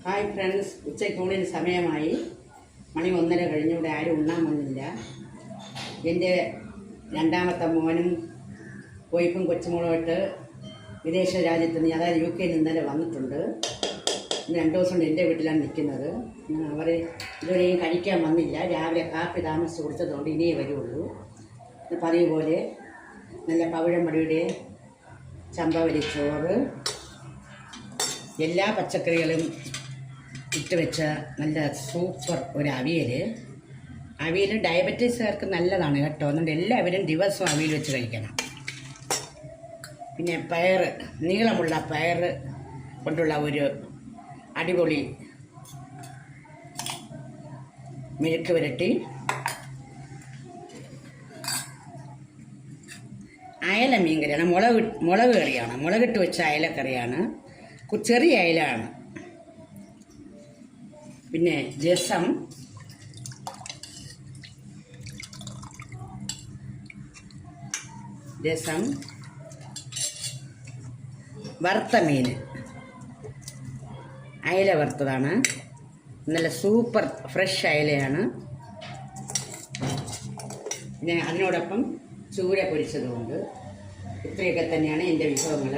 Hi friends, ഉച്ചയ്ക്കൂണിന് സമയമായി. മണി 1:30 കഴിഞ്ഞു. ഇവിടെ ആരും ഉണ്ണാൻ വന്നില്ല. എൻ്റെ രണ്ടാമത്തെ മോനും വൈഫും കൊച്ചുമോളുമായിട്ട് വിദേശ രാജ്യത്ത് നിന്ന്, അതായത് UK ഇന്നലെ വന്നിട്ടുണ്ട്. 2 ദിവസം കൊണ്ട് എൻ്റെ വീട്ടിലാണ് നിൽക്കുന്നത്. അവർ ഇതുവരെയും കഴിക്കാൻ വന്നില്ല. രാവിലെ കാപ്പി താമസിച്ച് കൊടുത്തതുകൊണ്ട് ഇനിയേ വരുള്ളൂ. പതിവ് പോലെ നല്ല പവിഴമടിയുടെ ചമ്പവരി ചോറ്, എല്ലാ പച്ചക്കറികളും ഇട്ട് വെച്ച നല്ല സൂപ്പർ ഒരു അവിയൽ ഡയബറ്റീസുകാർക്ക് നല്ലതാണ് കേട്ടോ. അതുകൊണ്ട് എല്ലാവരും ദിവസവും അവിയൽ വെച്ച് കഴിക്കണം. പിന്നെ പയർ, നീളമുള്ള പയർ കൊണ്ടുള്ള ഒരു അടിപൊളി മെഴുക്ക് പുരട്ടി, അയല മീൻ കറിയാണ്, മുളക് കറിയാണ്, മുളകിട്ട് വെച്ച അയലക്കറിയാണ്, ചെറിയ അയലാണ്. പിന്നെ രസം, വറുത്ത മീൻ, അയല വറുത്തതാണ്, നല്ല സൂപ്പർ ഫ്രഷ് അയലയാണ്. പിന്നെ അതിനോടൊപ്പം ചൂര പൊരിച്ചതുകൊണ്ട്. ഇത്രയൊക്കെ തന്നെയാണ് എൻ്റെ വിഭവങ്ങൾ.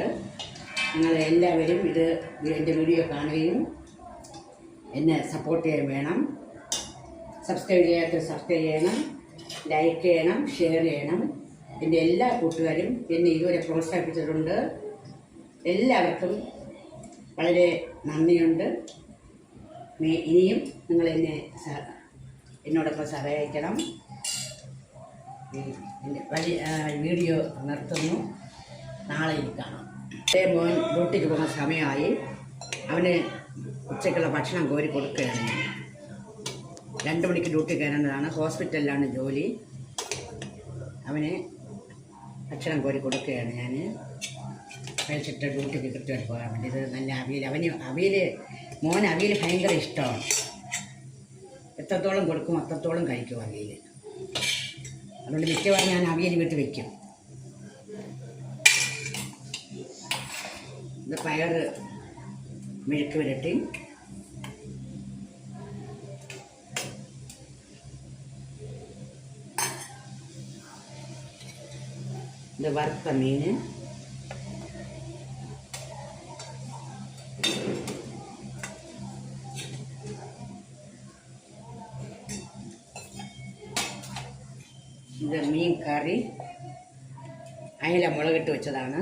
നിങ്ങൾ എല്ലാവരും എൻ്റെ വീഡിയോ കാണുകയും എന്നെ സപ്പോർട്ട് ചെയ്യാൻ വേണം. സബ്സ്ക്രൈബ് ചെയ്യാത്ത സബ്സ്ക്രൈബ് ചെയ്യണം, ലൈക്ക് ചെയ്യണം, ഷെയർ ചെയ്യണം. എൻ്റെ എല്ലാ കൂട്ടുകാരും എന്നെ ഇതുവരെ പ്രോത്സാഹിപ്പിച്ചിട്ടുണ്ട്. എല്ലാവർക്കും വളരെ നന്ദിയുണ്ട്. ഇനിയും നിങ്ങൾ എന്നോടൊപ്പം സഹായിക്കണം. എൻ്റെ വീഡിയോ നിർത്തുന്നു. നാളെ കാണാം. മോൻ ഡ്യൂട്ടിക്ക് പോകുന്ന സമയമായി. അവന് ഉച്ചയ്ക്കുള്ള ഭക്ഷണം കോരി കൊടുക്കുകയാണ്. 2 മണിക്ക് ഡ്യൂട്ടി കയറേണ്ടതാണ്. ഹോസ്പിറ്റലിലാണ് ജോലി. അവന് ഭക്ഷണം കോരി കൊടുക്കുകയാണ് ഞാൻ. കഴിച്ചിട്ട് ഡ്യൂട്ടിക്ക് കൃത്യമായിട്ട് പോകാൻ വേണ്ടി. ഇത് നല്ല അവിയൽ, മോൻ അവിയൽ ഭയങ്കര ഇഷ്ടമാണ്. എത്രത്തോളം കൊടുക്കും അത്രത്തോളം കഴിക്കും അവിയൽ. അതുകൊണ്ട് മിക്കവാറും ഞാൻ അവിയൽ വീട്ടിൽ വയ്ക്കും. ഇത് പയർ മെഴുക്ക് പുരട്ടി, ഇത് വറുത്ത മീൻ, ഇത് മീൻ കറി, അയല മുളകിട്ട് വെച്ചതാണ്.